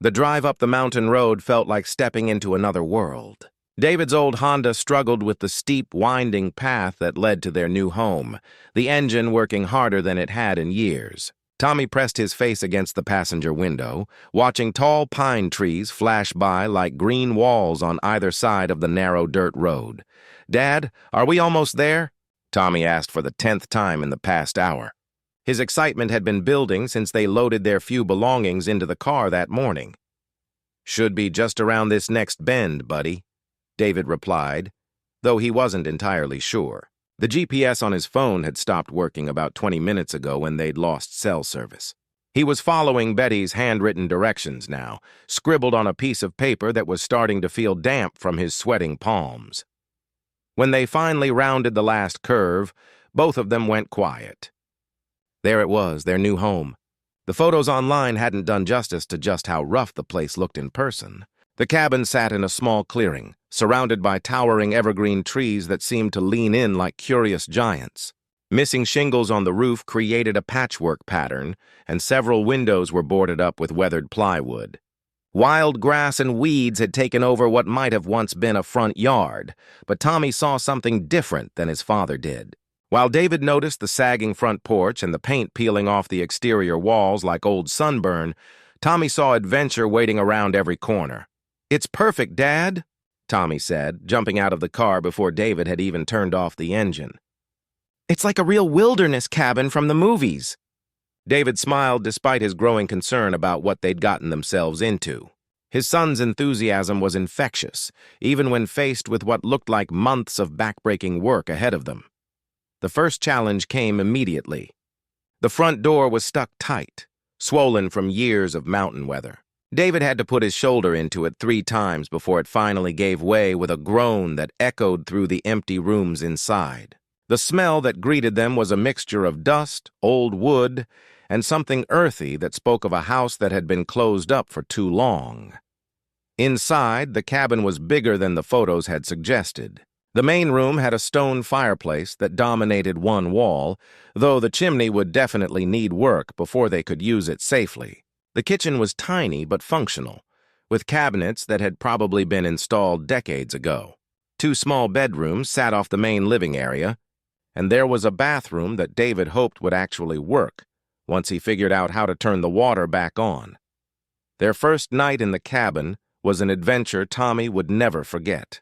The drive up the mountain road felt like stepping into another world. David's old Honda struggled with the steep, winding path that led to their new home, the engine working harder than it had in years. Tommy pressed his face against the passenger window, watching tall pine trees flash by like green walls on either side of the narrow dirt road. "Dad, are we almost there?" Tommy asked for the 10th time in the past hour. His excitement had been building since they loaded their few belongings into the car that morning. "Should be just around this next bend, buddy," David replied, though he wasn't entirely sure. The GPS on his phone had stopped working about 20 minutes ago when they'd lost cell service. He was following Betty's handwritten directions now, scribbled on a piece of paper that was starting to feel damp from his sweating palms. When they finally rounded the last curve, both of them went quiet. There it was, their new home. The photos online hadn't done justice to just how rough the place looked in person. The cabin sat in a small clearing, surrounded by towering evergreen trees that seemed to lean in like curious giants. Missing shingles on the roof created a patchwork pattern, and several windows were boarded up with weathered plywood. Wild grass and weeds had taken over what might have once been a front yard, but Tommy saw something different than his father did. While David noticed the sagging front porch and the paint peeling off the exterior walls like old sunburn, Tommy saw adventure waiting around every corner. "It's perfect, Dad," Tommy said, jumping out of the car before David had even turned off the engine. "It's like a real wilderness cabin from the movies." David smiled despite his growing concern about what they'd gotten themselves into. His son's enthusiasm was infectious, even when faced with what looked like months of backbreaking work ahead of them. The first challenge came immediately. The front door was stuck tight, swollen from years of mountain weather. David had to put his shoulder into it 3 times before it finally gave way with a groan that echoed through the empty rooms inside. The smell that greeted them was a mixture of dust, old wood, and something earthy that spoke of a house that had been closed up for too long. Inside, the cabin was bigger than the photos had suggested. The main room had a stone fireplace that dominated one wall, though the chimney would definitely need work before they could use it safely. The kitchen was tiny but functional, with cabinets that had probably been installed decades ago. 2 small bedrooms sat off the main living area, and there was a bathroom that David hoped would actually work once he figured out how to turn the water back on. Their first night in the cabin was an adventure Tommy would never forget.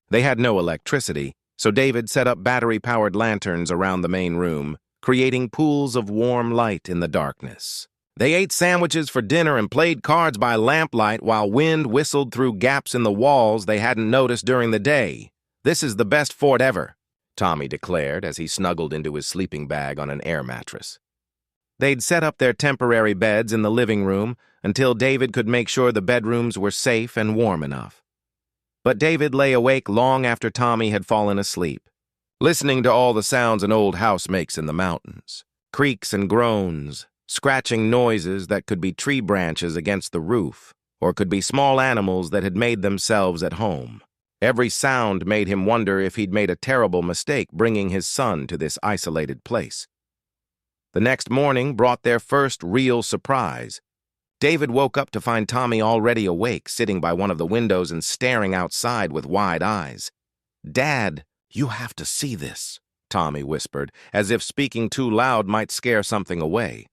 They had no electricity, so David set up battery-powered lanterns around the main room, creating pools of warm light in the darkness. They ate sandwiches for dinner and played cards by lamplight while wind whistled through gaps in the walls they hadn't noticed during the day. "This is the best fort ever," Tommy declared as he snuggled into his sleeping bag on an air mattress. They'd set up their temporary beds in the living room until David could make sure the bedrooms were safe and warm enough. But David lay awake long after Tommy had fallen asleep, listening to all the sounds an old house makes in the mountains. Creaks and groans, scratching noises that could be tree branches against the roof, or could be small animals that had made themselves at home. Every sound made him wonder if he'd made a terrible mistake bringing his son to this isolated place. The next morning brought their first real surprise. David woke up to find Tommy already awake, sitting by one of the windows and staring outside with wide eyes. "Dad, you have to see this," Tommy whispered, as if speaking too loud might scare something away.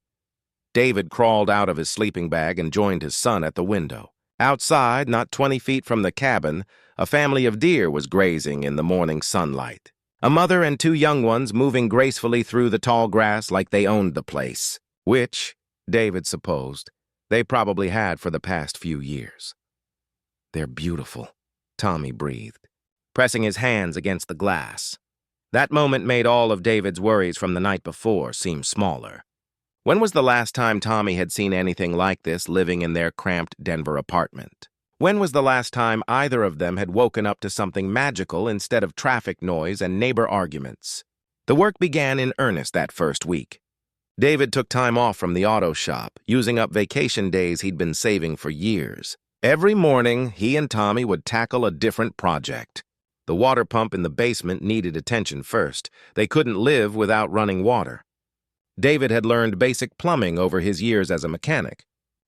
David crawled out of his sleeping bag and joined his son at the window. Outside, not 20 feet from the cabin, a family of deer was grazing in the morning sunlight. A mother and 2 young ones moving gracefully through the tall grass like they owned the place, which, David supposed, they probably had for the past few years. "They're beautiful," Tommy breathed, pressing his hands against the glass. That moment made all of David's worries from the night before seem smaller. When was the last time Tommy had seen anything like this living in their cramped Denver apartment? When was the last time either of them had woken up to something magical instead of traffic noise and neighbor arguments? The work began in earnest that first week. David took time off from the auto shop, using up vacation days he'd been saving for years. Every morning, he and Tommy would tackle a different project. The water pump in the basement needed attention first. They couldn't live without running water. David had learned basic plumbing over his years as a mechanic,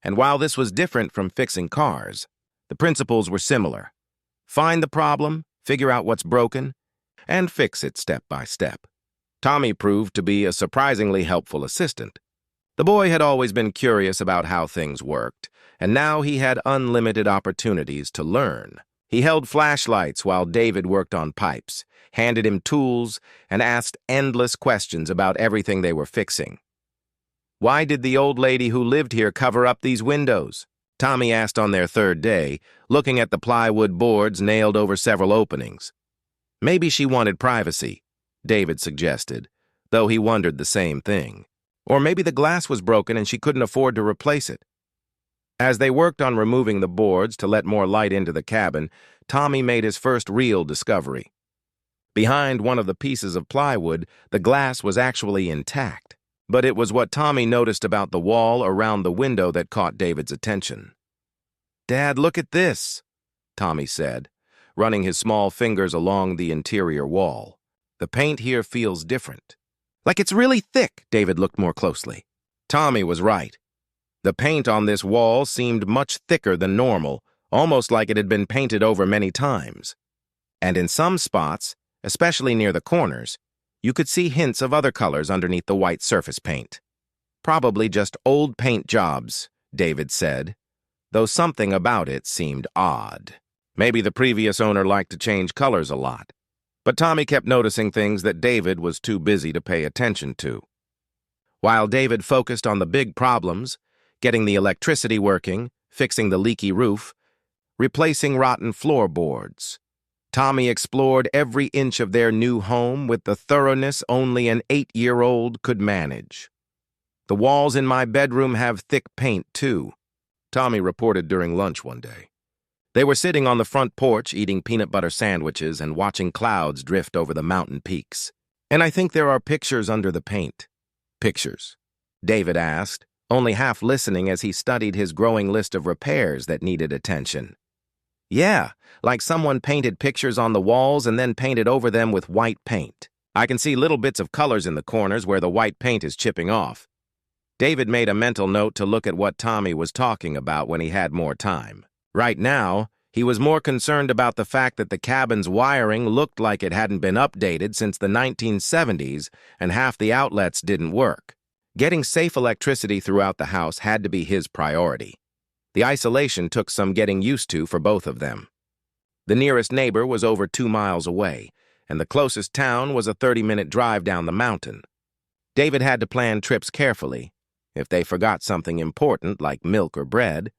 And while this was different from fixing cars, the principles were similar. Find the problem, figure out what's broken, and fix it step by step. Tommy proved to be a surprisingly helpful assistant. The boy had always been curious about how things worked, and now he had unlimited opportunities to learn. He held flashlights while David worked on pipes, handed him tools, and asked endless questions about everything they were fixing. "Why did the old lady who lived here cover up these windows?" Tommy asked on their third day, looking at the plywood boards nailed over several openings. "Maybe she wanted privacy," David suggested, though he wondered the same thing. Or maybe the glass was broken and she couldn't afford to replace it. As they worked on removing the boards to let more light into the cabin, Tommy made his first real discovery. Behind one of the pieces of plywood, the glass was actually intact. But it was what Tommy noticed about the wall around the window that caught David's attention. "Dad, look at this," Tommy said, running his small fingers along the interior wall. "The paint here feels different." "Like it's really thick," David looked more closely. Tommy was right. The paint on this wall seemed much thicker than normal, almost like it had been painted over many times. And in some spots, especially near the corners, you could see hints of other colors underneath the white surface paint. "Probably just old paint jobs," David said, though something about it seemed odd. Maybe the previous owner liked to change colors a lot. But Tommy kept noticing things that David was too busy to pay attention to. While David focused on the big problems, getting the electricity working, fixing the leaky roof, replacing rotten floorboards, Tommy explored every inch of their new home with the thoroughness only an 8-year-old could manage. "The walls in my bedroom have thick paint, too," Tommy reported during lunch one day. They were sitting on the front porch eating peanut butter sandwiches and watching clouds drift over the mountain peaks. "And I think there are pictures under the paint." "Pictures?" David asked, only half listening as he studied his growing list of repairs that needed attention. "Yeah, like someone painted pictures on the walls and then painted over them with white paint. I can see little bits of colors in the corners where the white paint is chipping off." David made a mental note to look at what Tommy was talking about when he had more time. Right now, he was more concerned about the fact that the cabin's wiring looked like it hadn't been updated since the 1970s and half the outlets didn't work. Getting safe electricity throughout the house had to be his priority. The isolation took some getting used to for both of them. The nearest neighbor was over 2 miles away, and the closest town was a 30-minute drive down the mountain. David had to plan trips carefully. If they forgot something important like milk or bread,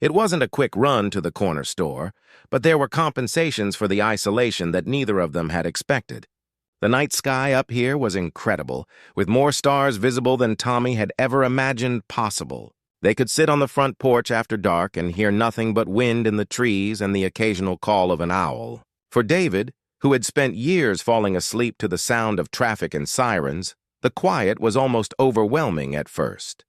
it wasn't a quick run to the corner store, but there were compensations for the isolation that neither of them had expected. The night sky up here was incredible, with more stars visible than Tommy had ever imagined possible. They could sit on the front porch after dark and hear nothing but wind in the trees and the occasional call of an owl. For David, who had spent years falling asleep to the sound of traffic and sirens, the quiet was almost overwhelming at first.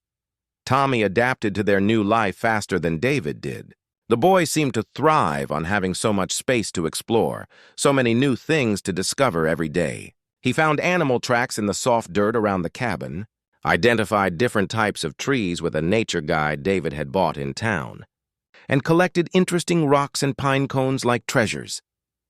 Tommy adapted to their new life faster than David did. The boy seemed to thrive on having so much space to explore, so many new things to discover every day. He found animal tracks in the soft dirt around the cabin, identified different types of trees with a nature guide David had bought in town, and collected interesting rocks and pine cones like treasures.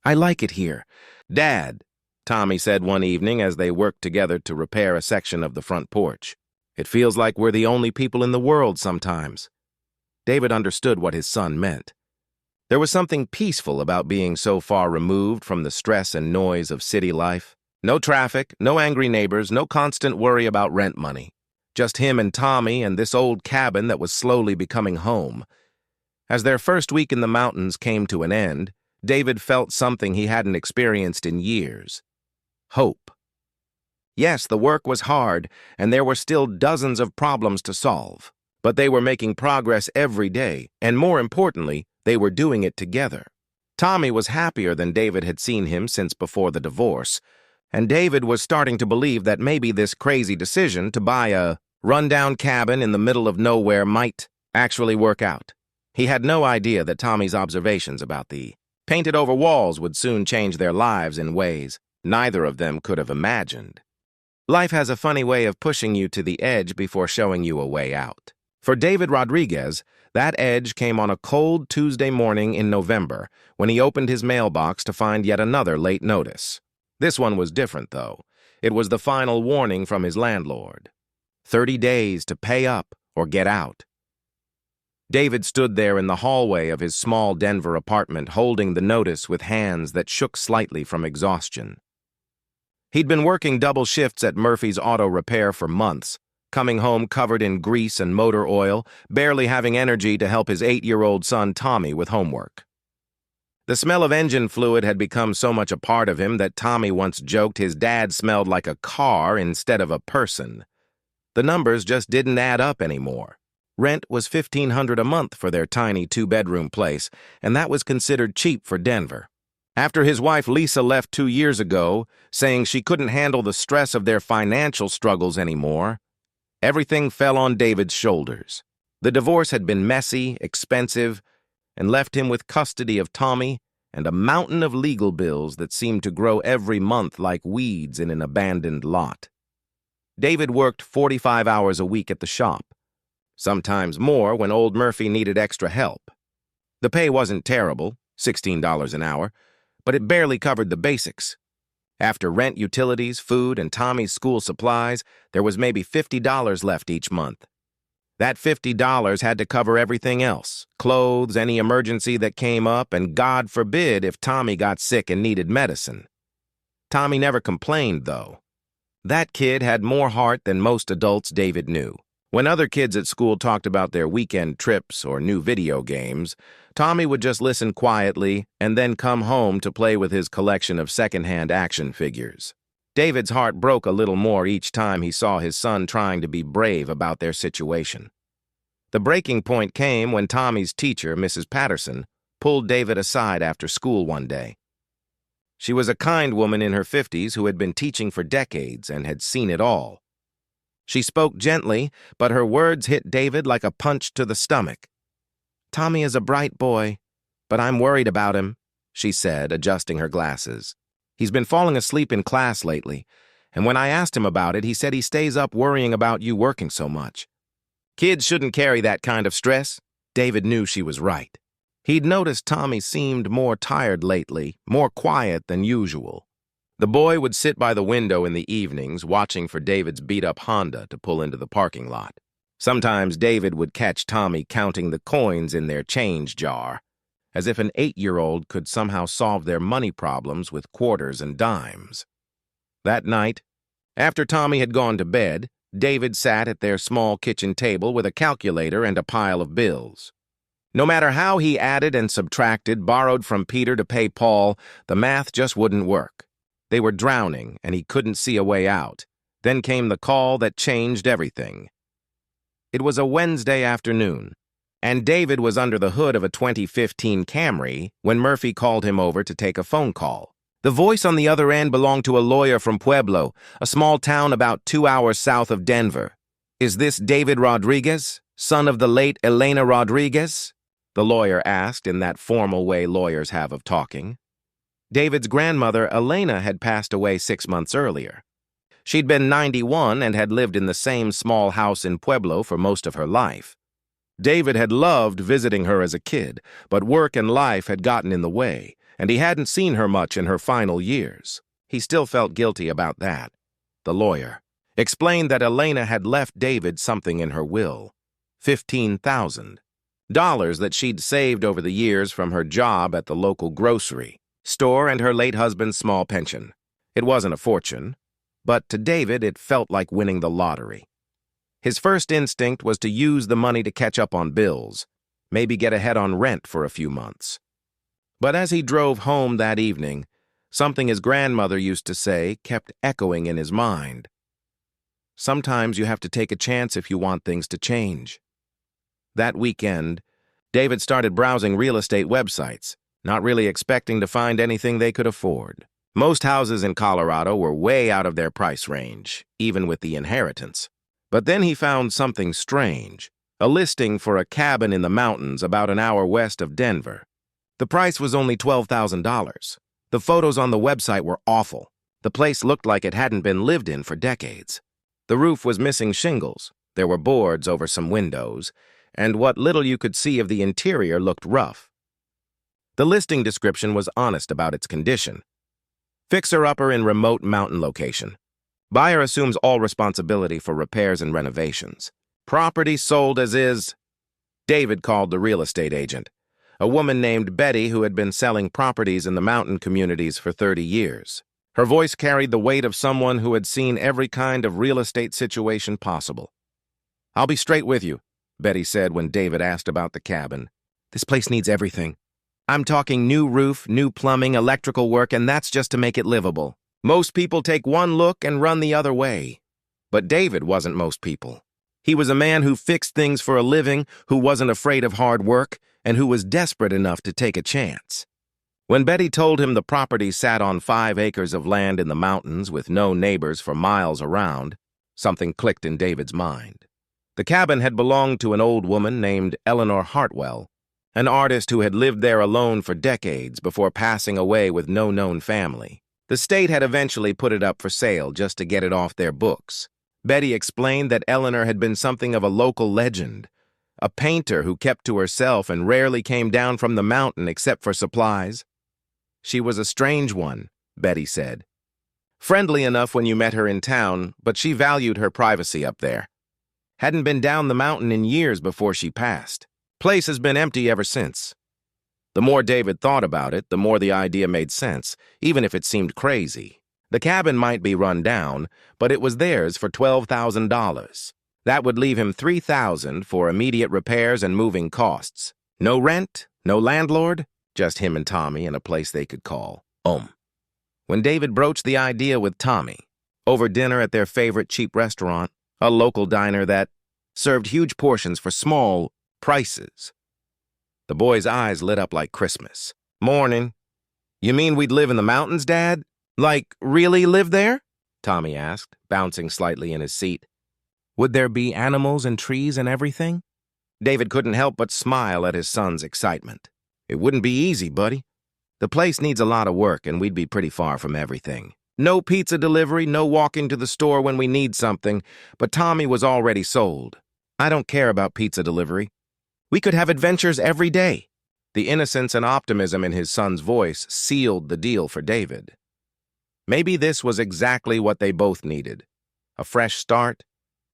"I like it here. Dad," Tommy said one evening as they worked together to repair a section of the front porch, "it feels like we're the only people in the world sometimes." David understood what his son meant. There was something peaceful about being so far removed from the stress and noise of city life. No traffic, no angry neighbors, no constant worry about rent money. Just him and Tommy and this old cabin that was slowly becoming home. As their first week in the mountains came to an end, David felt something he hadn't experienced in years. Hope. Yes, the work was hard, and there were still dozens of problems to solve. But they were making progress every day, and more importantly, they were doing it together. Tommy was happier than David had seen him since before the divorce, and David was starting to believe that maybe this crazy decision to buy a rundown cabin in the middle of nowhere might actually work out. He had no idea that Tommy's observations about the painted-over walls would soon change their lives in ways neither of them could have imagined. Life has a funny way of pushing you to the edge before showing you a way out. For David Rodriguez, that edge came on a cold Tuesday morning in November when he opened his mailbox to find yet another late notice. This one was different, though. It was the final warning from his landlord. 30 days to pay up or get out. David stood there in the hallway of his small Denver apartment, holding the notice with hands that shook slightly from exhaustion. He'd been working double shifts at Murphy's Auto Repair for months, coming home covered in grease and motor oil, barely having energy to help his 8-year-old son Tommy with homework. The smell of engine fluid had become so much a part of him that Tommy once joked his dad smelled like a car instead of a person. The numbers just didn't add up anymore. Rent was $1,500 a month for their tiny 2-bedroom place, and that was considered cheap for Denver. After his wife Lisa left 2 years ago, saying she couldn't handle the stress of their financial struggles anymore, everything fell on David's shoulders. The divorce had been messy, expensive, and left him with custody of Tommy and a mountain of legal bills that seemed to grow every month like weeds in an abandoned lot. David worked 45 hours a week at the shop, sometimes more when old Murphy needed extra help. The pay wasn't terrible, $16 an hour, but it barely covered the basics. After rent, utilities, food, and Tommy's school supplies, there was maybe $50 left each month. That $50 had to cover everything else, clothes, any emergency that came up, and God forbid if Tommy got sick and needed medicine. Tommy never complained, though. That kid had more heart than most adults David knew. When other kids at school talked about their weekend trips or new video games, Tommy would just listen quietly and then come home to play with his collection of secondhand action figures. David's heart broke a little more each time he saw his son trying to be brave about their situation. The breaking point came when Tommy's teacher, Mrs. Patterson, pulled David aside after school one day. She was a kind woman in her 50s who had been teaching for decades and had seen it all. She spoke gently, but her words hit David like a punch to the stomach. "Tommy is a bright boy, but I'm worried about him," she said, adjusting her glasses. "He's been falling asleep in class lately, and when I asked him about it, he said he stays up worrying about you working so much. Kids shouldn't carry that kind of stress." David knew she was right. He'd noticed Tommy seemed more tired lately, more quiet than usual. The boy would sit by the window in the evenings, watching for David's beat-up Honda to pull into the parking lot. Sometimes David would catch Tommy counting the coins in their change jar, as if an 8-year-old could somehow solve their money problems with quarters and dimes. That night, after Tommy had gone to bed, David sat at their small kitchen table with a calculator and a pile of bills. No matter how he added and subtracted, borrowed from Peter to pay Paul, the math just wouldn't work. They were drowning, and he couldn't see a way out. Then came the call that changed everything. It was a Wednesday afternoon, and David was under the hood of a 2015 Camry when Murphy called him over to take a phone call. The voice on the other end belonged to a lawyer from Pueblo, a small town about 2 hours south of Denver. "Is this David Rodriguez, son of the late Elena Rodriguez?" the lawyer asked in that formal way lawyers have of talking. David's grandmother, Elena, had passed away 6 months earlier. She'd been 91 and had lived in the same small house in Pueblo for most of her life. David had loved visiting her as a kid, but work and life had gotten in the way, and he hadn't seen her much in her final years. He still felt guilty about that. The lawyer explained that Elena had left David something in her will, $15,000, that she'd saved over the years from her job at the local grocery store and her late husband's small pension. It wasn't a fortune, but to David it felt like winning the lottery. His first instinct was to use the money to catch up on bills, maybe get ahead on rent for a few months. But as he drove home that evening, something his grandmother used to say kept echoing in his mind. Sometimes you have to take a chance if you want things to change. That weekend, David started browsing real estate websites, not really expecting to find anything they could afford. Most houses in Colorado were way out of their price range, even with the inheritance. But then he found something strange, a listing for a cabin in the mountains about an hour west of Denver. The price was only $12,000. The photos on the website were awful. The place looked like it hadn't been lived in for decades. The roof was missing shingles. There were boards over some windows, and what little you could see of the interior looked rough. The listing description was honest about its condition. Fixer-upper in remote mountain location. Buyer assumes all responsibility for repairs and renovations. Property sold as is. David called the real estate agent, a woman named Betty who had been selling properties in the mountain communities for 30 years. Her voice carried the weight of someone who had seen every kind of real estate situation possible. "I'll be straight with you," Betty said when David asked about the cabin. "This place needs everything. I'm talking new roof, new plumbing, electrical work, and that's just to make it livable. Most people take one look and run the other way." But David wasn't most people. He was a man who fixed things for a living, who wasn't afraid of hard work, and who was desperate enough to take a chance. When Betty told him the property sat on 5 acres of land in the mountains with no neighbors for miles around, something clicked in David's mind. The cabin had belonged to an old woman named Eleanor Hartwell, an artist who had lived there alone for decades before passing away with no known family. The state had eventually put it up for sale just to get it off their books. Betty explained that Eleanor had been something of a local legend, a painter who kept to herself and rarely came down from the mountain except for supplies. She was a strange one, Betty said. Friendly enough when you met her in town, but she valued her privacy up there. Hadn't been down the mountain in years before she passed. Place has been empty ever since. The more David thought about it, the more the idea made sense, even if it seemed crazy. The cabin might be run down, but it was theirs for $12,000. That would leave him $3,000 for immediate repairs and moving costs. No rent, no landlord, just him and Tommy in a place they could call home. When David broached the idea with Tommy, over dinner at their favorite cheap restaurant, a local diner that served huge portions for small prices, the boy's eyes lit up like Christmas. "Morning. You mean we'd live in the mountains, Dad? Like, really live there?" Tommy asked, bouncing slightly in his seat. "Would there be animals and trees and everything?" David couldn't help but smile at his son's excitement. "It wouldn't be easy, buddy. The place needs a lot of work, and we'd be pretty far from everything. No pizza delivery, no walking to the store when we need something," but Tommy was already sold. "I don't care about pizza delivery. We could have adventures every day." The innocence and optimism in his son's voice sealed the deal for David. Maybe this was exactly what they both needed. A fresh start.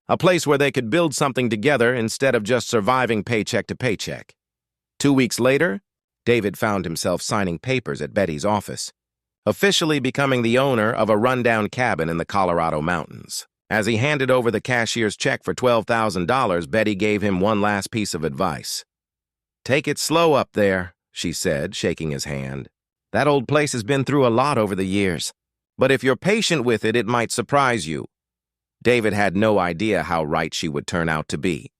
A place where they could build something together instead of just surviving paycheck to paycheck. 2 weeks later, David found himself signing papers at Betty's office, officially becoming the owner of a rundown cabin in the Colorado mountains. As he handed over the cashier's check for $12,000, Betty gave him one last piece of advice. "Take it slow up there," she said, shaking his hand. "That old place has been through a lot over the years. But if you're patient with it, it might surprise you." David had no idea how right she would turn out to be.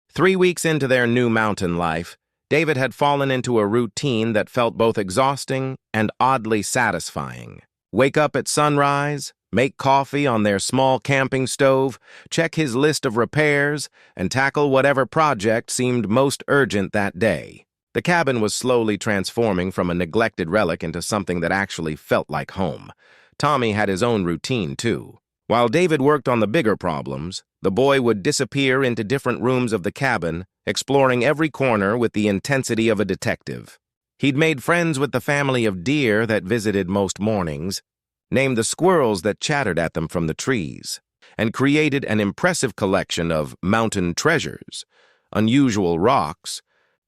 3 weeks into their new mountain life, David had fallen into a routine that felt both exhausting and oddly satisfying. Wake up at sunrise, make coffee on their small camping stove, check his list of repairs, and tackle whatever project seemed most urgent that day. The cabin was slowly transforming from a neglected relic into something that actually felt like home. Tommy had his own routine, too. While David worked on the bigger problems, the boy would disappear into different rooms of the cabin, exploring every corner with the intensity of a detective. He'd made friends with the family of deer that visited most mornings, named the squirrels that chattered at them from the trees, and created an impressive collection of mountain treasures, unusual rocks,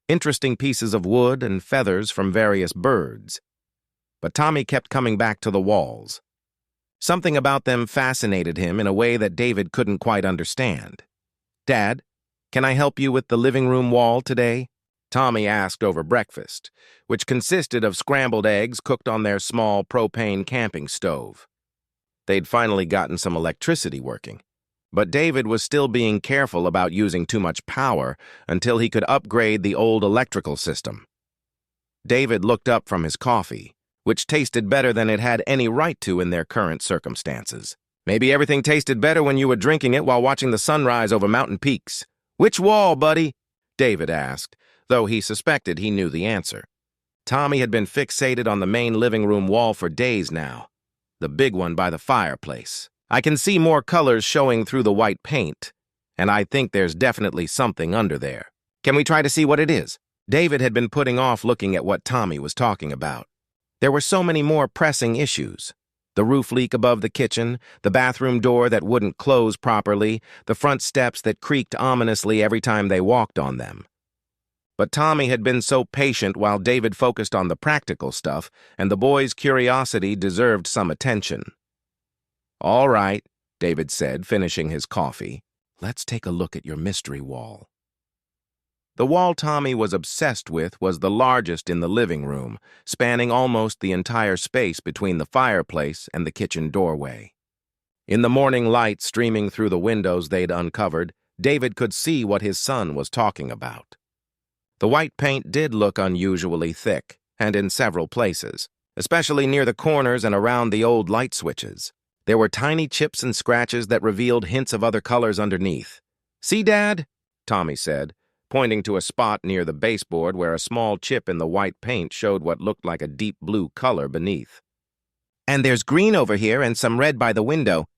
interesting pieces of wood and feathers from various birds. But Tommy kept coming back to the walls. Something about them fascinated him in a way that David couldn't quite understand. "Dad, can I help you with the living room wall today?" Tommy asked over breakfast, which consisted of scrambled eggs cooked on their small propane camping stove. They'd finally gotten some electricity working, but David was still being careful about using too much power until he could upgrade the old electrical system. David looked up from his coffee, which tasted better than it had any right to in their current circumstances. "Maybe everything tasted better when you were drinking it while watching the sunrise over mountain peaks." "Which wall, buddy?" David asked, though he suspected he knew the answer. Tommy had been fixated on the main living room wall for days now, the big one by the fireplace. "I can see more colors showing through the white paint. and I think there's definitely something under there. Can we try to see what it is? David had been putting off looking at what Tommy was talking about. There were so many more pressing issues. The roof leak above the kitchen, the bathroom door that wouldn't close properly, the front steps that creaked ominously every time they walked on them. But Tommy had been so patient while David focused on the practical stuff, and the boy's curiosity deserved some attention. "All right," David said, finishing his coffee. "Let's take a look at your mystery wall." The wall Tommy was obsessed with was the largest in the living room, spanning almost the entire space between the fireplace and the kitchen doorway. In the morning light streaming through the windows they'd uncovered, David could see what his son was talking about. The white paint did look unusually thick, and in several places, especially near the corners and around the old light switches. There were tiny chips and scratches that revealed hints of other colors underneath. "See, Dad?" Tommy said, pointing to a spot near the baseboard where a small chip in the white paint showed what looked like a deep blue color beneath. "And there's green over here and some red by the window.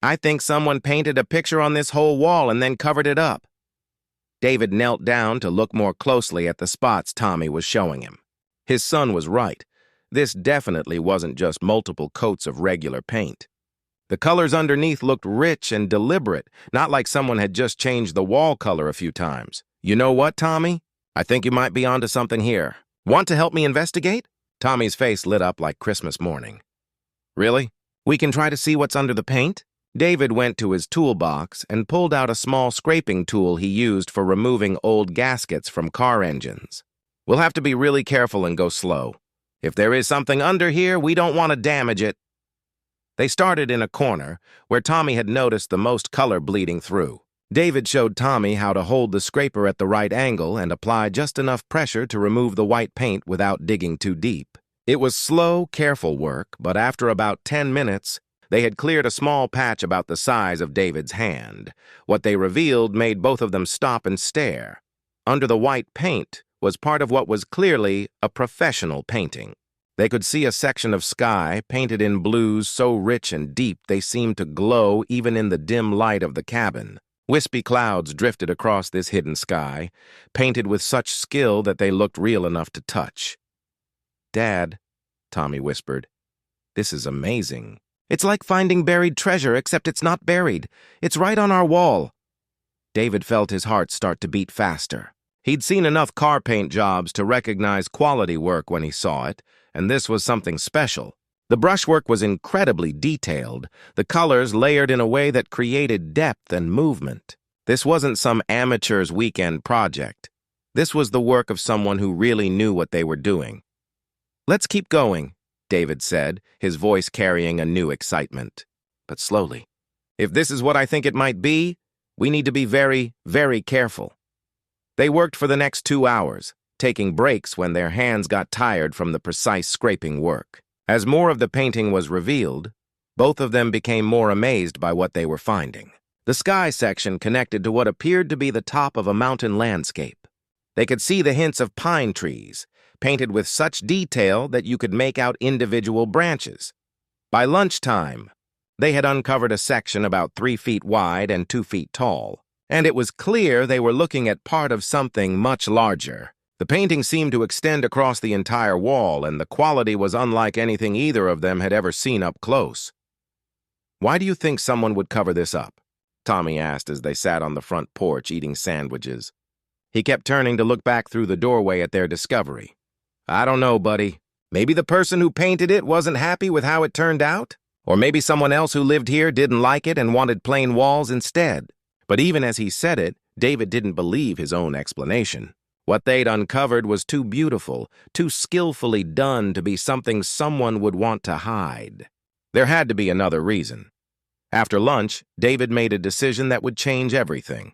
I think someone painted a picture on this whole wall and then covered it up." David knelt down to look more closely at the spots Tommy was showing him. His son was right. This definitely wasn't just multiple coats of regular paint. The colors underneath looked rich and deliberate, not like someone had just changed the wall color a few times. "You know what, Tommy? I think you might be onto something here. Want to help me investigate?" Tommy's face lit up like Christmas morning. "Really? We can try to see what's under the paint?" David went to his toolbox and pulled out a small scraping tool he used for removing old gaskets from car engines. "We'll have to be really careful and go slow. If there is something under here, we don't want to damage it." They started in a corner where Tommy had noticed the most color bleeding through. David showed Tommy how to hold the scraper at the right angle and apply just enough pressure to remove the white paint without digging too deep. It was slow, careful work, but after about 10 minutes, they had cleared a small patch about the size of David's hand. What they revealed made both of them stop and stare. Under the white paint was part of what was clearly a professional painting. They could see a section of sky painted in blues so rich and deep they seemed to glow even in the dim light of the cabin. Wispy clouds drifted across this hidden sky, painted with such skill that they looked real enough to touch. "Dad," Tommy whispered, "this is amazing. It's like finding buried treasure, except it's not buried. It's right on our wall." David felt his heart start to beat faster. He'd seen enough car paint jobs to recognize quality work when he saw it, and this was something special. The brushwork was incredibly detailed, the colors layered in a way that created depth and movement. This wasn't some amateur's weekend project. This was the work of someone who really knew what they were doing. "Let's keep going," David said, his voice carrying a new excitement. "But slowly. If this is what I think it might be, we need to be very, very careful." They worked for the next 2 hours, taking breaks when their hands got tired from the precise scraping work. As more of the painting was revealed, both of them became more amazed by what they were finding. The sky section connected to what appeared to be the top of a mountain landscape. They could see the hints of pine trees, painted with such detail that you could make out individual branches. By lunchtime, they had uncovered a section about 3 feet wide and 2 feet tall, and it was clear they were looking at part of something much larger. The painting seemed to extend across the entire wall, and the quality was unlike anything either of them had ever seen up close. "Why do you think someone would cover this up?" Tommy asked as they sat on the front porch eating sandwiches. He kept turning to look back through the doorway at their discovery. "I don't know, buddy. Maybe the person who painted it wasn't happy with how it turned out? Or maybe someone else who lived here didn't like it and wanted plain walls instead." But even as he said it, David didn't believe his own explanation. What they'd uncovered was too beautiful, too skillfully done to be something someone would want to hide. There had to be another reason. After lunch, David made a decision that would change everything.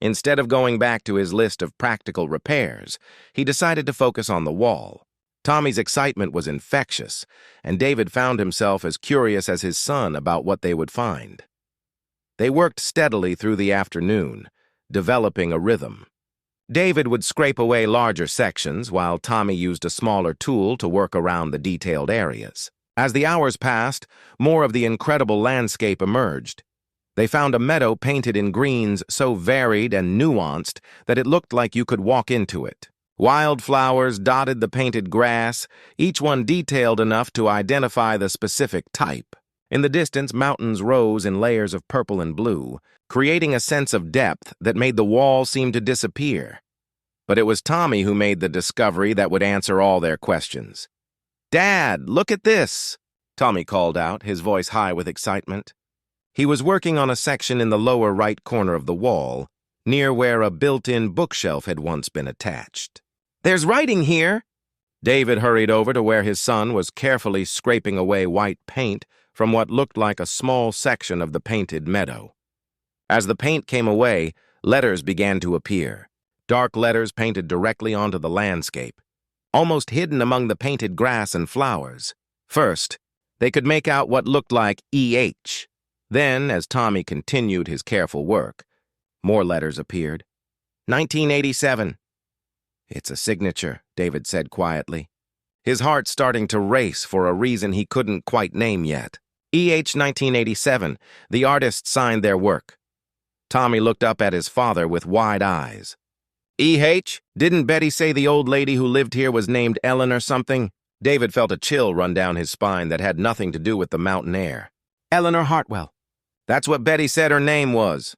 Instead of going back to his list of practical repairs, he decided to focus on the wall. Tommy's excitement was infectious, and David found himself as curious as his son about what they would find. They worked steadily through the afternoon, developing a rhythm. David would scrape away larger sections, while Tommy used a smaller tool to work around the detailed areas. As the hours passed, more of the incredible landscape emerged. They found a meadow painted in greens so varied and nuanced that it looked like you could walk into it. Wildflowers dotted the painted grass, each one detailed enough to identify the specific type. In the distance, mountains rose in layers of purple and blue, creating a sense of depth that made the wall seem to disappear. But it was Tommy who made the discovery that would answer all their questions. "Dad, look at this!" Tommy called out, his voice high with excitement. He was working on a section in the lower right corner of the wall, near where a built-in bookshelf had once been attached. "There's writing here!" David hurried over to where his son was carefully scraping away white paint from what looked like a small section of the painted meadow. As the paint came away, letters began to appear, dark letters painted directly onto the landscape, almost hidden among the painted grass and flowers. First, they could make out what looked like EH. Then, as Tommy continued his careful work, more letters appeared. 1987. "It's a signature," David said quietly, his heart starting to race for a reason he couldn't quite name yet. EH 1987, the artists signed their work. Tommy looked up at his father with wide eyes. "EH? Didn't Betty say the old lady who lived here was named Ellen or something?" David felt a chill run down his spine that had nothing to do with the mountain air. "Eleanor Hartwell. That's what Betty said her name was."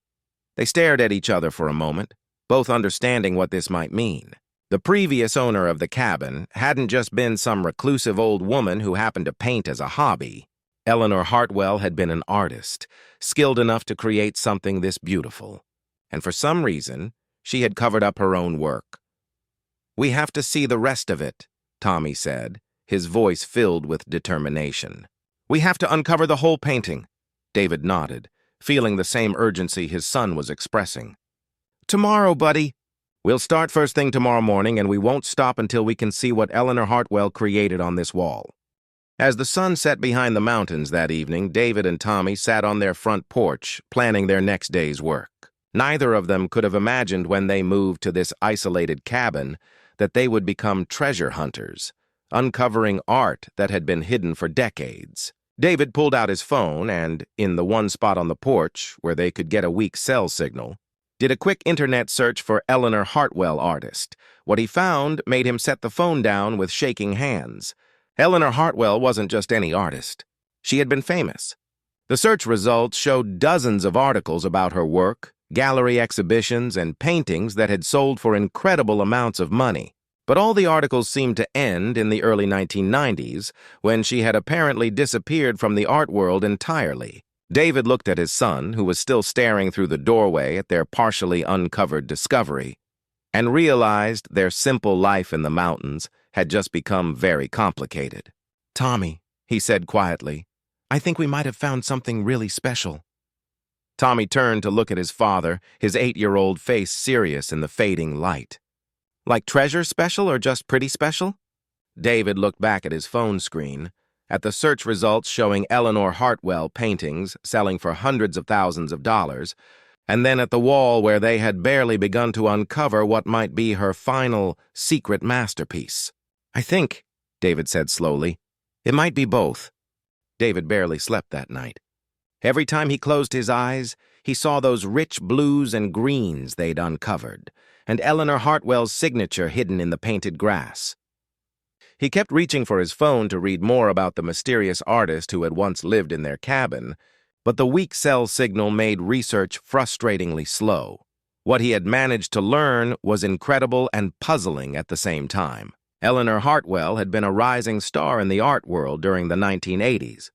They stared at each other for a moment, both understanding what this might mean. The previous owner of the cabin hadn't just been some reclusive old woman who happened to paint as a hobby. Eleanor Hartwell had been an artist, skilled enough to create something this beautiful. And for some reason, she had covered up her own work. "We have to see the rest of it," Tommy said, his voice filled with determination. "We have to uncover the whole painting." David nodded, feeling the same urgency his son was expressing. "Tomorrow, buddy. We'll start first thing tomorrow morning, and we won't stop until we can see what Eleanor Hartwell created on this wall." As the sun set behind the mountains that evening, David and Tommy sat on their front porch, planning their next day's work. Neither of them could have imagined when they moved to this isolated cabin that they would become treasure hunters, uncovering art that had been hidden for decades. David pulled out his phone and, in the one spot on the porch where they could get a weak cell signal, did a quick internet search for Eleanor Hartwell artist. What he found made him set the phone down with shaking hands. Eleanor Hartwell wasn't just any artist. She had been famous. The search results showed dozens of articles about her work, gallery exhibitions, and paintings that had sold for incredible amounts of money. But all the articles seemed to end in the early 1990s, when she had apparently disappeared from the art world entirely. David looked at his son, who was still staring through the doorway at their partially uncovered discovery, and realized their simple life in the mountains had just become very complicated. "Tommy," he said quietly, "I think we might have found something really special." Tommy turned to look at his father, his 8-year-old face serious in the fading light. "Like treasure special or just pretty special?" David looked back at his phone screen, at the search results showing Eleanor Hartwell paintings selling for hundreds of thousands of dollars, and then at the wall where they had barely begun to uncover what might be her final, secret masterpiece. "I think," David said slowly, "it might be both." David barely slept that night. Every time he closed his eyes, he saw those rich blues and greens they'd uncovered, and Eleanor Hartwell's signature hidden in the painted grass. He kept reaching for his phone to read more about the mysterious artist who had once lived in their cabin, but the weak cell signal made research frustratingly slow. What he had managed to learn was incredible and puzzling at the same time. Eleanor Hartwell had been a rising star in the art world during the 1980s.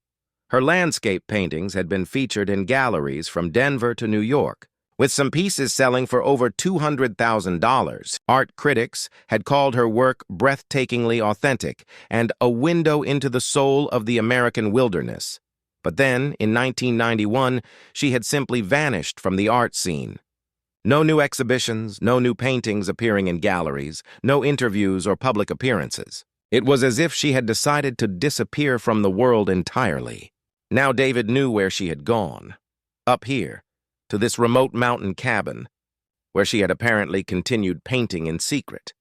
Her landscape paintings had been featured in galleries from Denver to New York, with some pieces selling for over $200,000. Art critics had called her work breathtakingly authentic and a window into the soul of the American wilderness. But then, in 1991, she had simply vanished from the art scene. No new exhibitions, no new paintings appearing in galleries, no interviews or public appearances. It was as if she had decided to disappear from the world entirely. Now David knew where she had gone. Up here, to this remote mountain cabin, where she had apparently continued painting in secret.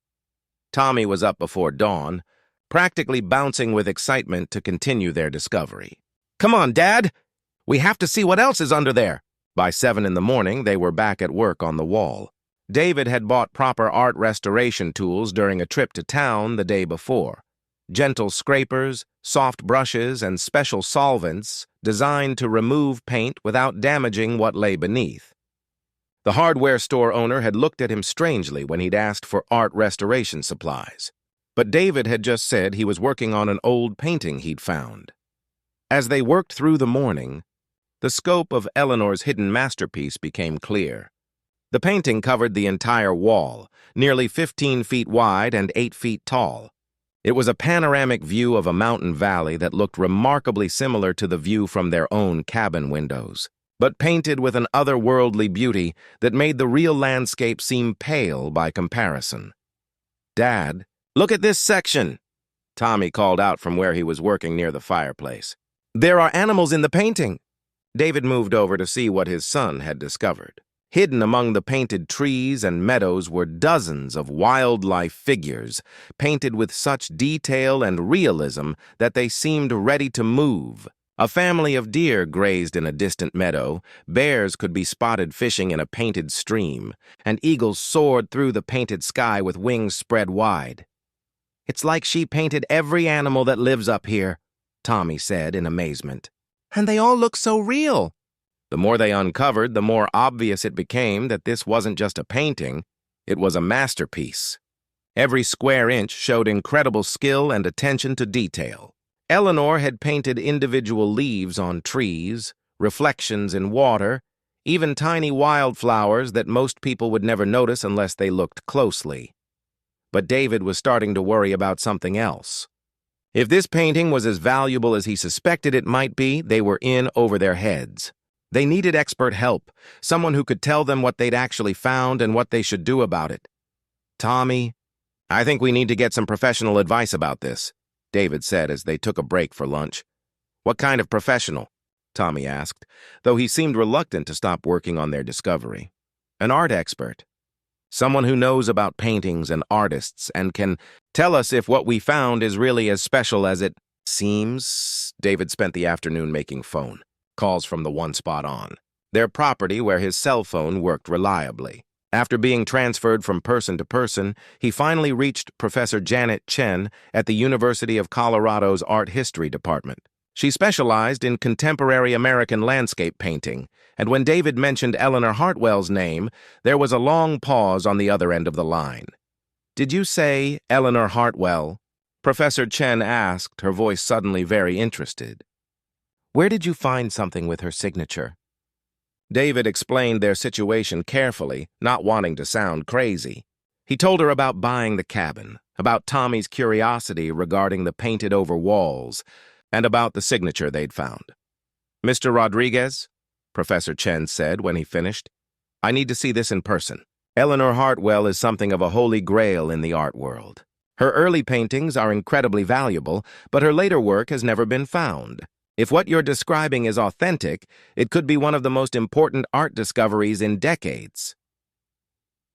Tommy was up before dawn, practically bouncing with excitement to continue their discovery. "Come on, Dad! We have to see what else is under there!" By 7 in the morning, they were back at work on the wall. David had bought proper art restoration tools during a trip to town the day before. Gentle scrapers, soft brushes, and special solvents designed to remove paint without damaging what lay beneath. The hardware store owner had looked at him strangely when he'd asked for art restoration supplies. But David had just said he was working on an old painting he'd found. As they worked through the morning, the scope of Eleanor's hidden masterpiece became clear. The painting covered the entire wall, nearly 15 feet wide and 8 feet tall. It was a panoramic view of a mountain valley that looked remarkably similar to the view from their own cabin windows, but painted with an otherworldly beauty that made the real landscape seem pale by comparison. "Dad, look at this section," Tommy called out from where he was working near the fireplace. "There are animals in the painting." David moved over to see what his son had discovered. Hidden among the painted trees and meadows were dozens of wildlife figures, painted with such detail and realism that they seemed ready to move. A family of deer grazed in a distant meadow, bears could be spotted fishing in a painted stream, and eagles soared through the painted sky with wings spread wide. "It's like she painted every animal that lives up here," Tommy said in amazement. "And they all look so real." The more they uncovered, the more obvious it became that this wasn't just a painting, it was a masterpiece. Every square inch showed incredible skill and attention to detail. Eleanor had painted individual leaves on trees, reflections in water, even tiny wildflowers that most people would never notice unless they looked closely. But David was starting to worry about something else. If this painting was as valuable as he suspected it might be, they were in over their heads. They needed expert help, someone who could tell them what they'd actually found and what they should do about it. "Tommy, I think we need to get some professional advice about this," David said as they took a break for lunch. "What kind of professional?" Tommy asked, though he seemed reluctant to stop working on their discovery. "An art expert. Someone who knows about paintings and artists and can tell us if what we found is really as special as it seems." David spent the afternoon making phone calls from the one spot on, their property where his cell phone worked reliably. After being transferred from person to person, he finally reached Professor Janet Chen at the University of Colorado's Art History Department. She specialized in contemporary American landscape painting, and when David mentioned Eleanor Hartwell's name, there was a long pause on the other end of the line. "Did you say Eleanor Hartwell?" Professor Chen asked, her voice suddenly very interested. "Where did you find something with her signature?" David explained their situation carefully, not wanting to sound crazy. He told her about buying the cabin, about Tommy's curiosity regarding the painted-over walls, and about the signature they'd found. "Mr. Rodriguez," Professor Chen said when he finished, "I need to see this in person. Eleanor Hartwell is something of a holy grail in the art world. Her early paintings are incredibly valuable, but her later work has never been found. If what you're describing is authentic, it could be one of the most important art discoveries in decades."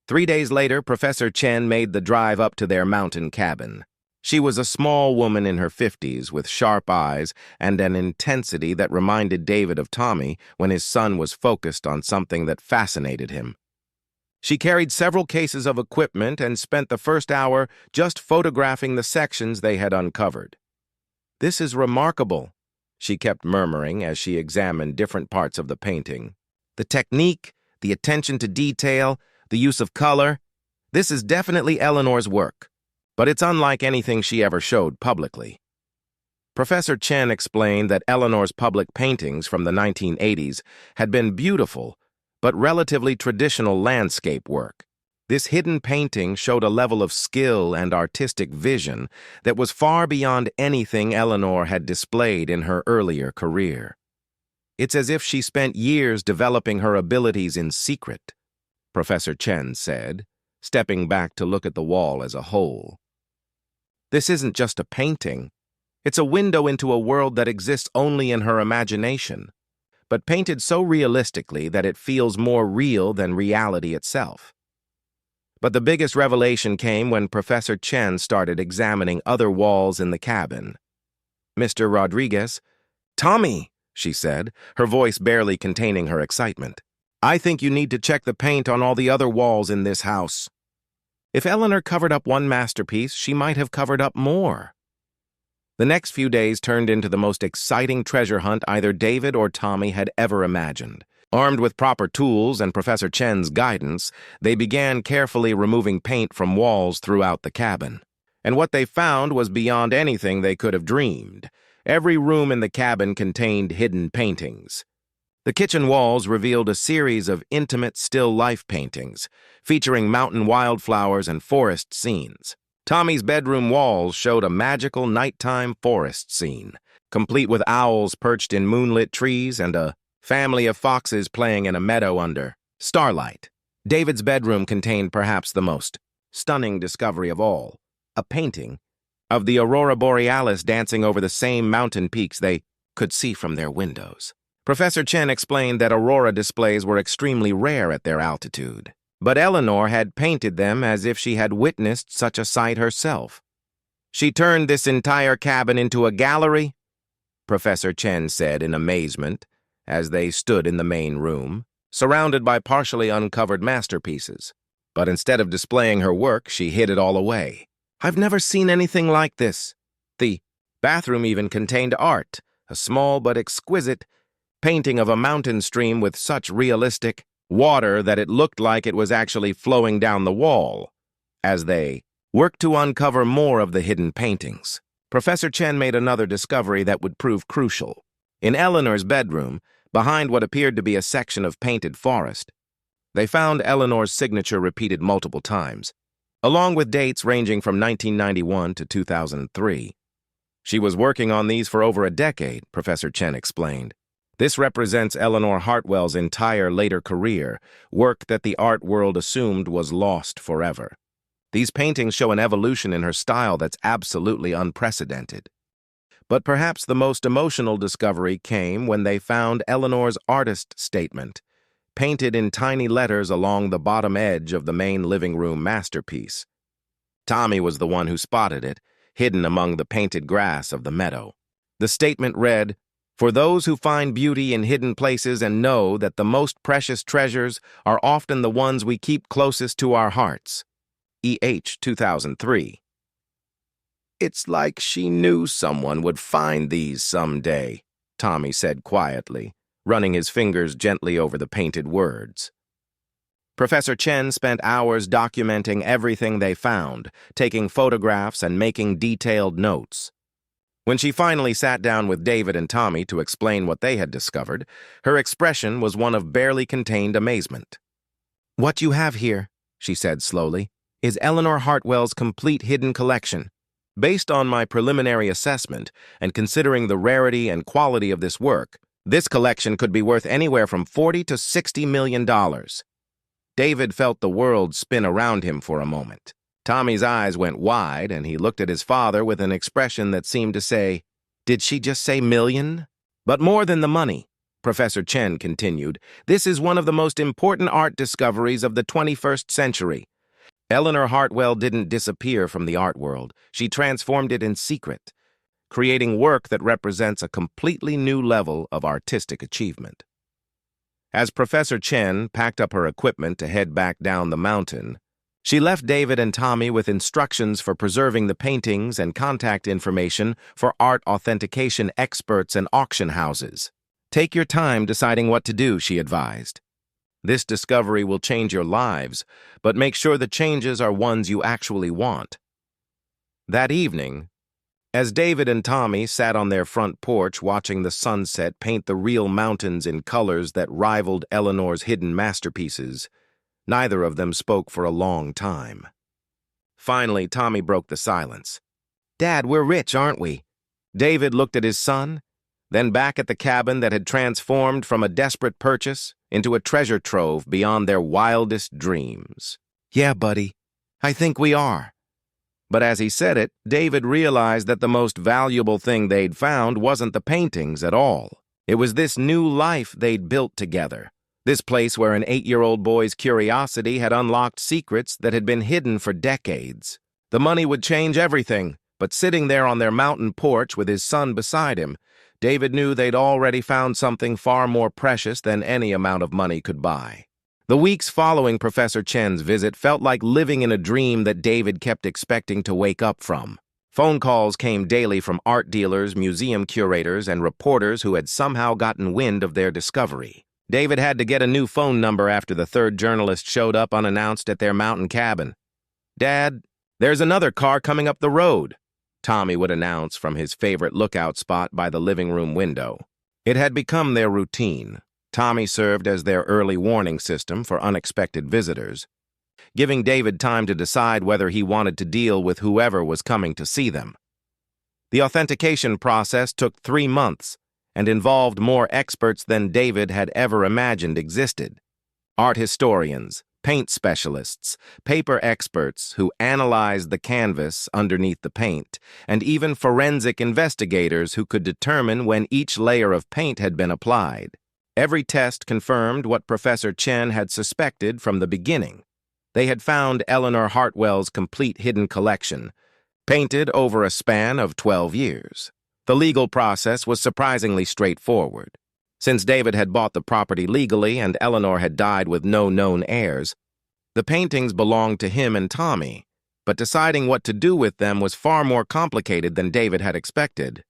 3 days later, Professor Chen made the drive up to their mountain cabin. She was a small woman in her 50s with sharp eyes and an intensity that reminded David of Tommy when his son was focused on something that fascinated him. She carried several cases of equipment and spent the first hour just photographing the sections they had uncovered. "This is remarkable," she kept murmuring as she examined different parts of the painting. "The technique, the attention to detail, the use of color. This is definitely Eleanor's work, but it's unlike anything she ever showed publicly." Professor Chen explained that Eleanor's public paintings from the 1980s had been beautiful, but relatively traditional landscape work. This hidden painting showed a level of skill and artistic vision that was far beyond anything Eleanor had displayed in her earlier career. "It's as if she spent years developing her abilities in secret," Professor Chen said, stepping back to look at the wall as a whole. "This isn't just a painting. It's a window into a world that exists only in her imagination, but painted so realistically that it feels more real than reality itself." But the biggest revelation came when Professor Chen started examining other walls in the cabin. "Mr. Rodriguez." "Tommy," she said, her voice barely containing her excitement. I think you need to check the paint on all the other walls in this house. If Eleanor covered up one masterpiece, she might have covered up more. The next few days turned into the most exciting treasure hunt either David or Tommy had ever imagined. Armed with proper tools and Professor Chen's guidance, they began carefully removing paint from walls throughout the cabin. And what they found was beyond anything they could have dreamed. Every room in the cabin contained hidden paintings. The kitchen walls revealed a series of intimate still life paintings, featuring mountain wildflowers and forest scenes. Tommy's bedroom walls showed a magical nighttime forest scene, complete with owls perched in moonlit trees and a family of foxes playing in a meadow under starlight. David's bedroom contained perhaps the most stunning discovery of all, a painting of the aurora borealis dancing over the same mountain peaks they could see from their windows. Professor Chen explained that aurora displays were extremely rare at their altitude, but Eleanor had painted them as if she had witnessed such a sight herself. She turned this entire cabin into a gallery, Professor Chen said in amazement, as they stood in the main room, surrounded by partially uncovered masterpieces. But instead of displaying her work, she hid it all away. I've never seen anything like this. The bathroom even contained art, a small but exquisite painting of a mountain stream with such realistic water that it looked like it was actually flowing down the wall. As they worked to uncover more of the hidden paintings, Professor Chen made another discovery that would prove crucial. In Eleanor's bedroom, behind what appeared to be a section of painted forest, they found Eleanor's signature repeated multiple times, along with dates ranging from 1991 to 2003. She was working on these for over a decade, Professor Chen explained. This represents Eleanor Hartwell's entire later career, work that the art world assumed was lost forever. These paintings show an evolution in her style that's absolutely unprecedented. But perhaps the most emotional discovery came when they found Eleanor's artist statement, painted in tiny letters along the bottom edge of the main living room masterpiece. Tommy was the one who spotted it, hidden among the painted grass of the meadow. The statement read, "For those who find beauty in hidden places and know that the most precious treasures are often the ones we keep closest to our hearts." E.H. 2003. It's like she knew someone would find these someday, Tommy said quietly, running his fingers gently over the painted words. Professor Chen spent hours documenting everything they found, taking photographs and making detailed notes. When she finally sat down with David and Tommy to explain what they had discovered, her expression was one of barely contained amazement. "What you have here," she said slowly, "is Eleanor Hartwell's complete hidden collection. Based on my preliminary assessment and considering the rarity and quality of this work, this collection could be worth anywhere from $40 to $60 million. David felt the world spin around him for a moment. Tommy's eyes went wide, and he looked at his father with an expression that seemed to say, "Did she just say million?" "But more than the money," Professor Chen continued, "this is one of the most important art discoveries of the 21st century. Eleanor Hartwell didn't disappear from the art world. She transformed it in secret, creating work that represents a completely new level of artistic achievement." As Professor Chen packed up her equipment to head back down the mountain, she left David and Tommy with instructions for preserving the paintings and contact information for art authentication experts and auction houses. "Take your time deciding what to do," she advised. "This discovery will change your lives, but make sure the changes are ones you actually want." That evening, as David and Tommy sat on their front porch watching the sunset paint the real mountains in colors that rivaled Eleanor's hidden masterpieces, neither of them spoke for a long time. Finally, Tommy broke the silence. "Dad, we're rich, aren't we?" David looked at his son, then back at the cabin that had transformed from a desperate purchase into a treasure trove beyond their wildest dreams. "Yeah, buddy, I think we are." But as he said it, David realized that the most valuable thing they'd found wasn't the paintings at all. It was this new life they'd built together, this place where an 8-year-old boy's curiosity had unlocked secrets that had been hidden for decades. The money would change everything, but sitting there on their mountain porch with his son beside him, David knew they'd already found something far more precious than any amount of money could buy. The weeks following Professor Chen's visit felt like living in a dream that David kept expecting to wake up from. Phone calls came daily from art dealers, museum curators, and reporters who had somehow gotten wind of their discovery. David had to get a new phone number after the third journalist showed up unannounced at their mountain cabin. "Dad, there's another car coming up the road," Tommy would announce from his favorite lookout spot by the living room window. It had become their routine. Tommy served as their early warning system for unexpected visitors, giving David time to decide whether he wanted to deal with whoever was coming to see them. The authentication process took 3 months and involved more experts than David had ever imagined existed. Art historians, paint specialists, paper experts who analyzed the canvas underneath the paint, and even forensic investigators who could determine when each layer of paint had been applied. Every test confirmed what Professor Chen had suspected from the beginning. They had found Eleanor Hartwell's complete hidden collection, painted over a span of 12 years. The legal process was surprisingly straightforward. Since David had bought the property legally and Eleanor had died with no known heirs, the paintings belonged to him and Tommy, but deciding what to do with them was far more complicated than David had expected.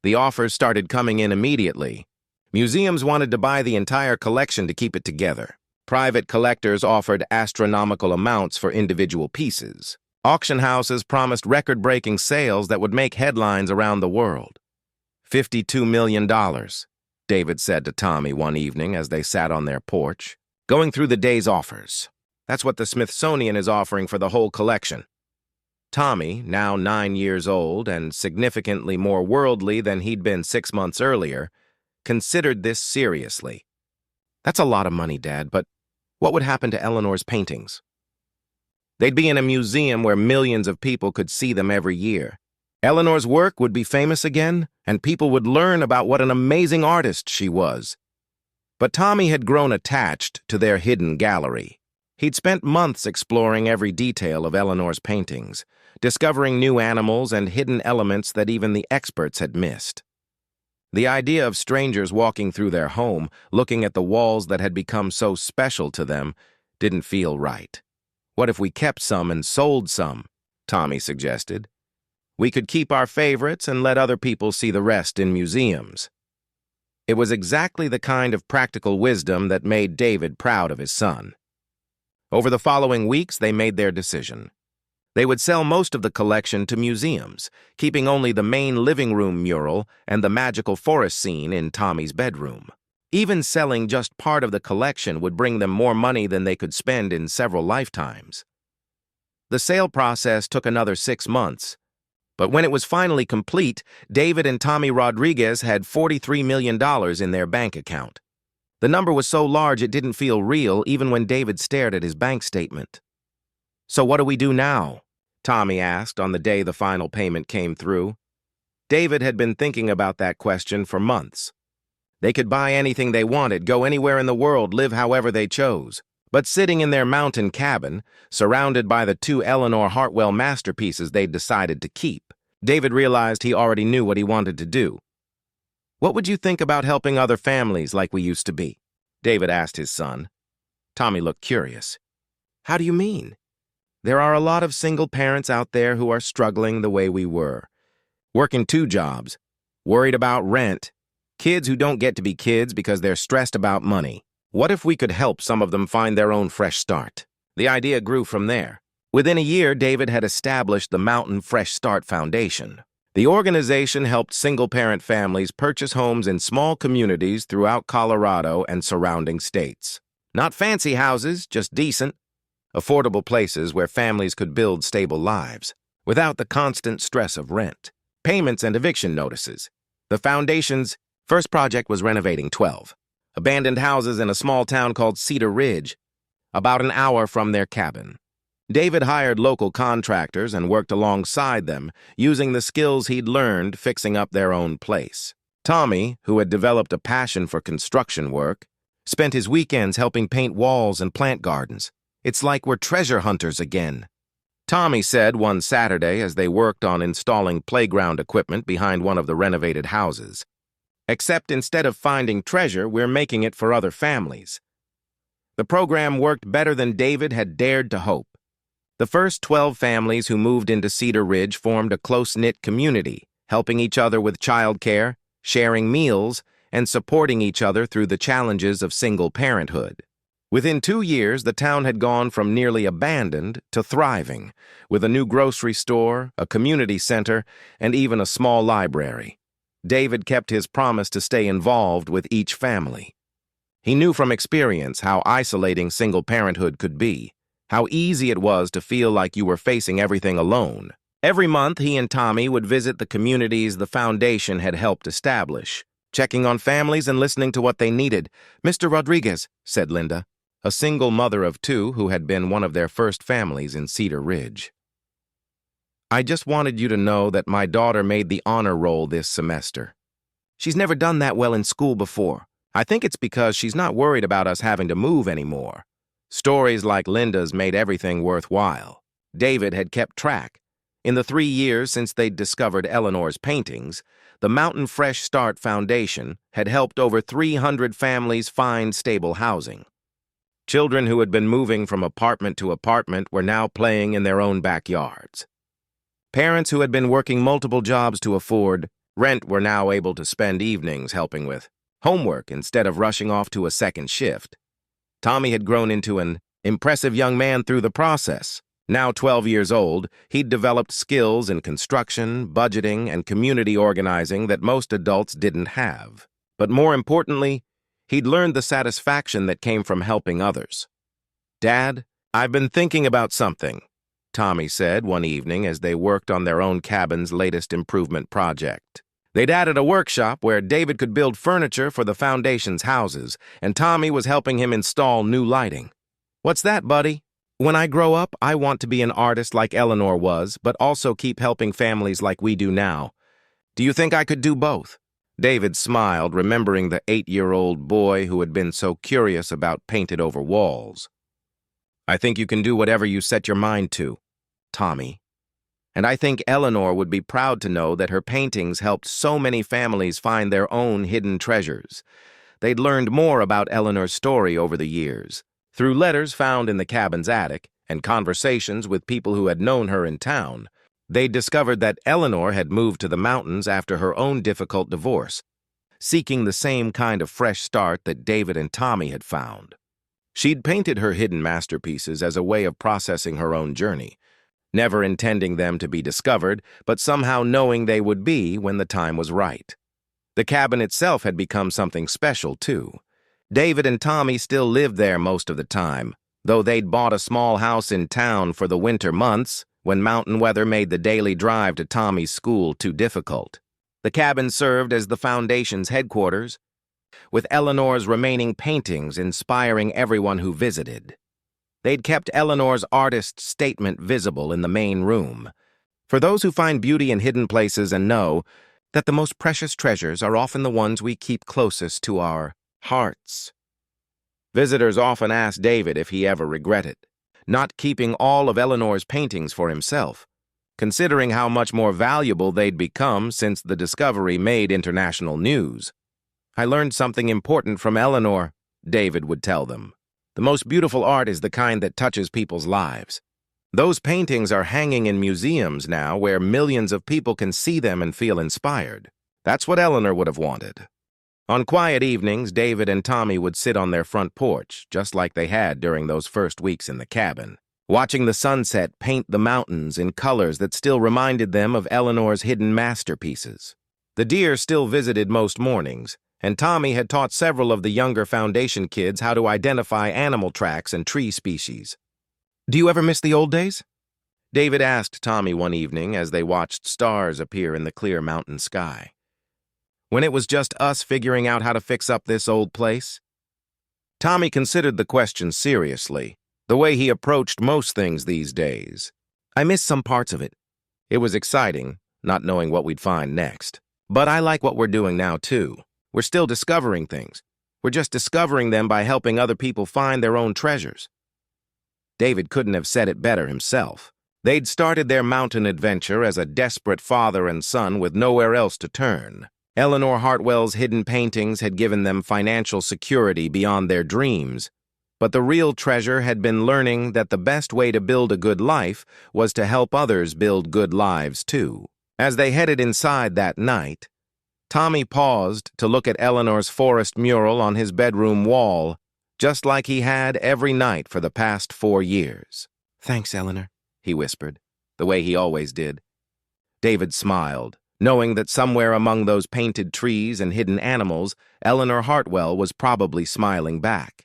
The offers started coming in immediately. Museums wanted to buy the entire collection to keep it together. Private collectors offered astronomical amounts for individual pieces. Auction houses promised record-breaking sales that would make headlines around the world. $52 million, David said to Tommy one evening as they sat on their porch, going through the day's offers. "That's what the Smithsonian is offering for the whole collection." Tommy, now 9 years old and significantly more worldly than he'd been 6 months earlier, considered this seriously. "That's a lot of money, Dad, but what would happen to Eleanor's paintings?" "They'd be in a museum where millions of people could see them every year. Eleanor's work would be famous again, and people would learn about what an amazing artist she was." But Tommy had grown attached to their hidden gallery. He'd spent months exploring every detail of Eleanor's paintings, discovering new animals and hidden elements that even the experts had missed. The idea of strangers walking through their home, looking at the walls that had become so special to them, didn't feel right. "What if we kept some and sold some?" Tommy suggested. "We could keep our favorites and let other people see the rest in museums." It was exactly the kind of practical wisdom that made David proud of his son. Over the following weeks, they made their decision. They would sell most of the collection to museums, keeping only the main living room mural and the magical forest scene in Tommy's bedroom. Even selling just part of the collection would bring them more money than they could spend in several lifetimes. The sale process took another 6 months, but when it was finally complete, David and Tommy Rodriguez had $43 million in their bank account. The number was so large it didn't feel real even when David stared at his bank statement. "So what do we do now?" Tommy asked on the day the final payment came through. David had been thinking about that question for months. They could buy anything they wanted, go anywhere in the world, live however they chose. But sitting in their mountain cabin, surrounded by the 2 Eleanor Hartwell masterpieces they'd decided to keep, David realized he already knew what he wanted to do. "What would you think about helping other families like we used to be?" David asked his son. Tommy looked curious. "How do you mean?" "There are a lot of single parents out there who are struggling the way we were. Working 2 jobs, worried about rent, kids who don't get to be kids because they're stressed about money. What if we could help some of them find their own fresh start?" The idea grew from there. Within a year, David had established the Mountain Fresh Start Foundation. The organization helped single-parent families purchase homes in small communities throughout Colorado and surrounding states. Not fancy houses, just decent, affordable places where families could build stable lives, without the constant stress of rent, payments, and eviction notices. The foundation's first project was renovating 12 abandoned houses in a small town called Cedar Ridge, about an hour from their cabin. David hired local contractors and worked alongside them, using the skills he'd learned fixing up their own place. Tommy, who had developed a passion for construction work, spent his weekends helping paint walls and plant gardens. "It's like we're treasure hunters again," Tommy said one Saturday as they worked on installing playground equipment behind one of the renovated houses. Except instead of finding treasure, we're making it for other families. The program worked better than David had dared to hope. The first 12 families who moved into Cedar Ridge formed a close-knit community, helping each other with childcare, sharing meals, and supporting each other through the challenges of single parenthood. Within 2 years, the town had gone from nearly abandoned to thriving, with a new grocery store, a community center, and even a small library. David kept his promise to stay involved with each family. He knew from experience how isolating single parenthood could be, how easy it was to feel like you were facing everything alone. Every month, he and Tommy would visit the communities the foundation had helped establish, checking on families and listening to what they needed. "Mr. Rodriguez," said Linda, a single mother of 2 who had been one of their first families in Cedar Ridge. "I just wanted you to know that my daughter made the honor roll this semester. She's never done that well in school before. I think it's because she's not worried about us having to move anymore." Stories like Linda's made everything worthwhile. David had kept track. In the 3 years since they'd discovered Eleanor's paintings, the Mountain Fresh Start Foundation had helped over 300 families find stable housing. Children who had been moving from apartment to apartment were now playing in their own backyards. Parents who had been working multiple jobs to afford rent were now able to spend evenings helping with homework instead of rushing off to a second shift. Tommy had grown into an impressive young man through the process. Now 12 years old, he'd developed skills in construction, budgeting, and community organizing that most adults didn't have. But more importantly, he'd learned the satisfaction that came from helping others. "Dad, I've been thinking about something," Tommy said one evening as they worked on their own cabin's latest improvement project. They'd added a workshop where David could build furniture for the foundation's houses, and Tommy was helping him install new lighting. "What's that, buddy?" "When I grow up, I want to be an artist like Eleanor was, but also keep helping families like we do now. Do you think I could do both?" David smiled, remembering the 8-year-old boy who had been so curious about painted-over walls. "I think you can do whatever you set your mind to, Tommy. And I think Eleanor would be proud to know that her paintings helped so many families find their own hidden treasures. They'd learned more about Eleanor's story over the years, through letters found in the cabin's attic and conversations with people who had known her in town. They discovered that Eleanor had moved to the mountains after her own difficult divorce, seeking the same kind of fresh start that David and Tommy had found. She'd painted her hidden masterpieces as a way of processing her own journey, never intending them to be discovered, but somehow knowing they would be when the time was right. The cabin itself had become something special, too. David and Tommy still lived there most of the time, though they'd bought a small house in town for the winter months when mountain weather made the daily drive to Tommy's school too difficult. The cabin served as the foundation's headquarters, with Eleanor's remaining paintings inspiring everyone who visited. They'd kept Eleanor's artist statement visible in the main room. For those who find beauty in hidden places and know that the most precious treasures are often the ones we keep closest to our hearts. Visitors often asked David if he ever regretted not keeping all of Eleanor's paintings for himself, considering how much more valuable they'd become since the discovery made international news. "I learned something important from Eleanor," David would tell them. "The most beautiful art is the kind that touches people's lives. Those paintings are hanging in museums now where millions of people can see them and feel inspired. That's what Eleanor would have wanted." On quiet evenings, David and Tommy would sit on their front porch, just like they had during those first weeks in the cabin, watching the sunset paint the mountains in colors that still reminded them of Eleanor's hidden masterpieces. The deer still visited most mornings, and Tommy had taught several of the younger foundation kids how to identify animal tracks and tree species. "Do you ever miss the old days?" David asked Tommy one evening as they watched stars appear in the clear mountain sky. "When it was just us figuring out how to fix up this old place?" Tommy considered the question seriously, the way he approached most things these days. "I miss some parts of it. It was exciting, not knowing what we'd find next. But I like what we're doing now, too. We're still discovering things. We're just discovering them by helping other people find their own treasures." David couldn't have said it better himself. They'd started their mountain adventure as a desperate father and son with nowhere else to turn. Eleanor Hartwell's hidden paintings had given them financial security beyond their dreams, but the real treasure had been learning that the best way to build a good life was to help others build good lives too. As they headed inside that night, Tommy paused to look at Eleanor's forest mural on his bedroom wall, just like he had every night for the past 4 years. "Thanks, Eleanor," he whispered, the way he always did. David smiled, knowing that somewhere among those painted trees and hidden animals, Eleanor Hartwell was probably smiling back.